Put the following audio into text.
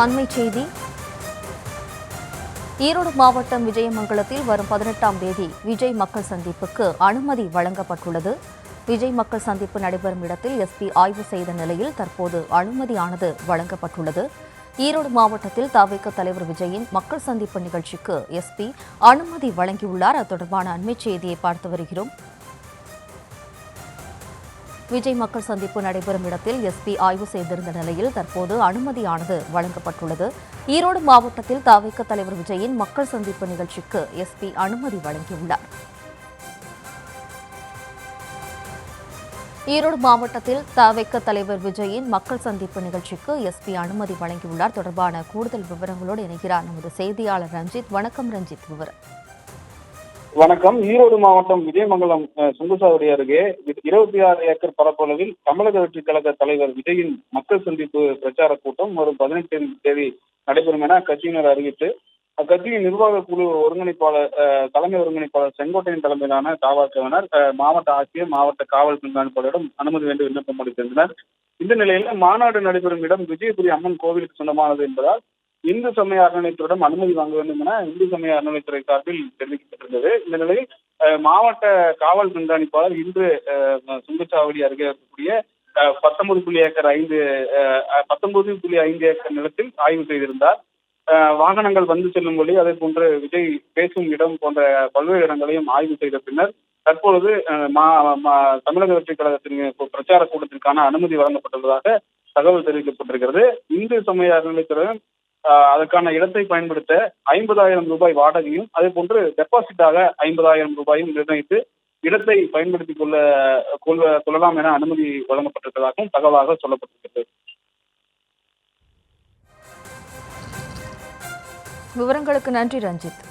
அண்மைச் செய்தி. ஈரோடு மாவட்டம் விஜயமங்கலத்தில் வரும் 18ஆம் தேதி விஜய் மக்கள் சந்திப்புக்கு அனுமதி வழங்கப்பட்டுள்ளது. விஜய் மக்கள் சந்திப்பு நடைபெறும் இடத்தில் எஸ்பி ஆய்வு செய்த நிலையில் தற்போது அனுமதியானது வழங்கப்பட்டுள்ளது. ஈரோடு மாவட்டத்தில் தவிக தலைவர் விஜயின் மக்கள் சந்திப்பு நிகழ்ச்சிக்கு எஸ்பி அனுமதி வழங்கியுள்ளார். அது தொடர்பான அண்மைச் செய்தியை பார்த்து வருகிறோம். விஜய் மக்கள் சந்திப்பு நடைபெறும் இடத்தில் எஸ்பி ஆய்வு செய்திருந்த நிலையில் தற்போது அனுமதியானது வழங்கப்பட்டுள்ளது. ஈரோடு மாவட்டத்தில் தவிக தலைவர் விஜயின் மக்கள் சந்திப்பு நிகழ்ச்சிக்கு எஸ்பி அனுமதி வழங்கியுள்ளார். ஈரோடு மாவட்டத்தில் தவிக தலைவர் விஜயின் மக்கள் சந்திப்பு நிகழ்ச்சிக்கு எஸ்பி அனுமதி வழங்கியுள்ளார். தொடர்பான கூடுதல் விவரங்களோடு இணைகிறார் நமது செய்தியாளர் ரஞ்சித். வணக்கம் ரஞ்சித், விவரம். வணக்கம். ஈரோடு மாவட்டம் விஜயமங்கலம் சுங்குசாவடி அருகே 26 ஏக்கர் பரப்பளவில் தமிழக வெற்றிக் கழக தலைவர் விஜயின் மக்கள் சந்திப்பு பிரச்சார கூட்டம் வரும் 18ஆம் தேதி நடைபெறும் என அக்கட்சியினர் அறிவித்து அக்கட்சியின் நிர்வாக குழு ஒருங்கிணைப்பாளர் தலைமை ஒருங்கிணைப்பாளர் செங்கோட்டையின் தலைமையிலான தவாகவினர் மாவட்ட ஆட்சியர் மாவட்ட காவல் கண்காணிப்பாளரிடம் அனுமதி வேண்டி விண்ணப்பம் அளித்திருந்தனர். இந்த நிலையில் மாநாடு நடைபெறும் இடம் விஜயபுரி அம்மன் கோவிலுக்கு சொந்தமானது என்பதால் இந்து சமய அறநிலையத்துறையிடம் அனுமதி வாங்க வேண்டும் என இந்து சமய அறநிலையத்துறை சார்பில் தெரிவிக்கப்பட்டிருந்தது. இந்த நிலையில் மாவட்ட காவல் கண்காணிப்பாளர் இன்று சுங்கச்சாவடி அருகே இருக்கக்கூடிய 19.5 ஏக்கர் நிலத்தில் ஆய்வு செய்திருந்தார். வாகனங்கள் வந்து செல்லும் வழி, அதே போன்று விஜய் பேசும் இடம் போன்ற பல்வேறு இடங்களையும் ஆய்வு செய்த பின்னர் தற்பொழுது தமிழக வெற்றிக் கழகத்தின் பிரச்சார கூட்டத்திற்கான அனுமதி வழங்கப்பட்டுள்ளதாக தகவல் தெரிவிக்கப்பட்டிருக்கிறது. இந்து சமய அறநிலையத்துறை அதற்கான இடத்தை பயன்படுத்த 50,000 ரூபாய் வாடகையும் அதே போன்று டெபாசிட்டாக 50,000 ரூபாயும் நிர்ணயித்து இடத்தை பயன்படுத்திக் கொள்ளலாம் என அனுமதி வழங்கப்பட்டிருப்பதாகவும் தகவலாக சொல்லப்பட்டிருக்கிறது. விவரங்களுக்கு நன்றி ரஞ்சித்.